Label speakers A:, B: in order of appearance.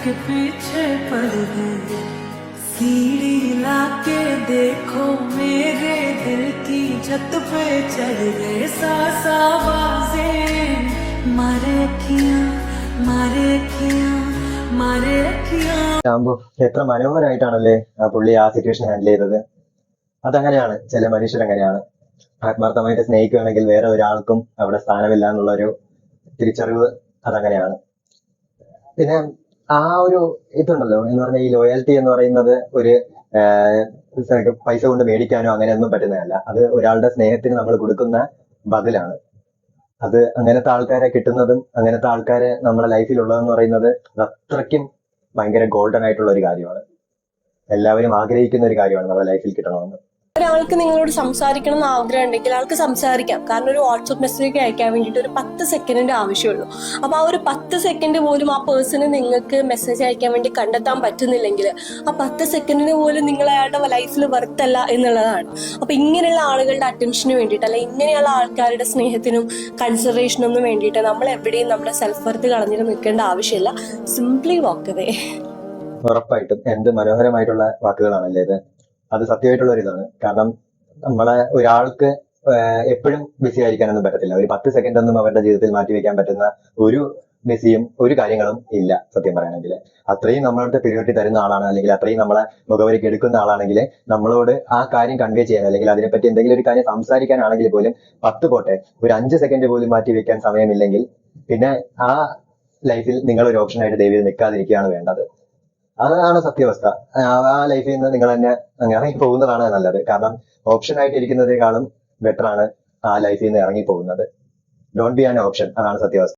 A: के पीछे पड़ गए, सीढ़ी लाके देखो मेरे दिल की छत पे चढ़ गए, सासा बाजे मारे किया मारे किया मारे किया.
B: ശാംഭു എത്ര മനോഹരമായിട്ടാണല്ലേ ആ പുള്ളി ആ സിറ്റുവേഷൻ ഹാൻഡിൽ ചെയ്തത്. അതങ്ങനെയാണ്, ചില മനുഷ്യരങ്ങനെയാണ്. ആത്മാർത്ഥമായിട്ട് സ്നേഹിക്കുകയാണെങ്കിൽ വേറെ ഒരാൾക്കും അവിടെ സ്ഥാനമില്ല എന്നുള്ളൊരു തിരിച്ചറിവ് അതങ്ങനെയാണ്. പിന്നെ ആ ഒരു ഇതുണ്ടല്ലോ എന്ന് പറഞ്ഞാൽ ഈ ലോയാലിറ്റി എന്ന് പറയുന്നത് ഒരു പൈസ കൊണ്ട് മേടിക്കാനോ അങ്ങനെയൊന്നും പറ്റുന്നതല്ല. അത് ഒരാളുടെ സ്നേഹത്തിന് നമ്മൾ കൊടുക്കുന്ന ബദലാണ്. അത് അങ്ങനത്തെ ആൾക്കാരെ കിട്ടുന്നതും അങ്ങനത്തെ ആൾക്കാരെ നമ്മുടെ ലൈഫിലുള്ളതെന്ന് പറയുന്നത് അത്രയ്ക്കും ഭയങ്കര ഗോൾഡൻ ആയിട്ടുള്ള ഒരു കാര്യമാണ്. എല്ലാവരും ആഗ്രഹിക്കുന്ന ഒരു കാര്യമാണ് നമ്മുടെ ലൈഫിൽ കിട്ടണമെന്ന്.
C: ഒരാൾക്ക് നിങ്ങളോട് സംസാരിക്കണം എന്ന് ആഗ്രഹം ഉണ്ടെങ്കിൽ ആൾക്ക് സംസാരിക്കാം. കാരണം ഒരു വാട്സപ്പ് മെസ്സേജ് അയക്കാൻ വേണ്ടിയിട്ട് ഒരു 10 സെക്കൻഡിന്റെ ആവശ്യമുള്ളൂ. അപ്പൊ ആ ഒരു 10 സെക്കൻഡ് പോലും ആ പേഴ്സണ് നിങ്ങൾക്ക് മെസ്സേജ് അയക്കാൻ വേണ്ടി കണ്ടെത്താൻ പറ്റുന്നില്ലെങ്കിൽ ആ 10 സെക്കൻഡിന് പോലും നിങ്ങൾ അയാളുടെ ലൈഫിൽ വെറുത്തല്ല എന്നുള്ളതാണ്. അപ്പൊ ഇങ്ങനെയുള്ള ആളുകളുടെ അറ്റൻഷന് വേണ്ടിയിട്ട് അല്ലെ ഇങ്ങനെയുള്ള ആൾക്കാരുടെ സ്നേഹത്തിനും കൺസിഡറേഷനും വേണ്ടിയിട്ട് നമ്മൾ എവിടെയും നമ്മുടെ സെൽഫ് വർത്ത് കളഞ്ഞിട്ട് നിൽക്കേണ്ട ആവശ്യമില്ല. Simply walk away.
B: ഉറപ്പായിട്ടും എന്ത് മനോഹരമായിട്ടുള്ള വാക്കുകളാണല്ലേ ഇത്. അത് സത്യമായിട്ടുള്ള ഒരു ഇതാണ്. കാരണം നമ്മളെ ഒരാൾക്ക് എപ്പോഴും ബിസി ആയിരിക്കാനൊന്നും പറ്റത്തില്ല. ഒരു 10 സെക്കൻഡ് ഒന്നും അവരുടെ ജീവിതത്തിൽ മാറ്റിവെക്കാൻ പറ്റുന്ന ഒരു ബിസിയും ഒരു കാര്യങ്ങളും ഇല്ല. സത്യം പറയുകയാണെങ്കിൽ അത്രയും നമ്മളുടെ പ്രിയോറിറ്റി തരുന്ന ആളാണ്, അല്ലെങ്കിൽ അത്രയും നമ്മളെ മുഖവരിക്ക് എടുക്കുന്ന ആളാണെങ്കിൽ നമ്മളോട് ആ കാര്യം കൺവേ ചെയ്യാൻ അല്ലെങ്കിൽ അതിനെപ്പറ്റി എന്തെങ്കിലും ഒരു കാര്യം സംസാരിക്കാനാണെങ്കിൽ പോലും 10 പോട്ടെ ഒരു 5 സെക്കൻഡ് പോലും മാറ്റിവെക്കാൻ സമയമില്ലെങ്കിൽ പിന്നെ ആ ലൈഫിൽ നിങ്ങളൊരു ഓപ്ഷനായിട്ട് ദൈവം നിൽക്കാതിരിക്കുകയാണ് വേണ്ടത്. അതാണ് സത്യാവസ്ഥ. ആ ലൈഫിൽ നിന്ന് നിങ്ങൾ തന്നെ ഇറങ്ങി പോകുന്നതാണ് നല്ലത്. കാരണം ഓപ്ഷൻ ആയിട്ട് ഇരിക്കുന്നതിനേക്കാളും ബെറ്റർ ആണ് ആ ലൈഫിൽ നിന്ന് ഇറങ്ങി പോകുന്നത്. Don't be an option. അതാണ് സത്യാവസ്ഥ.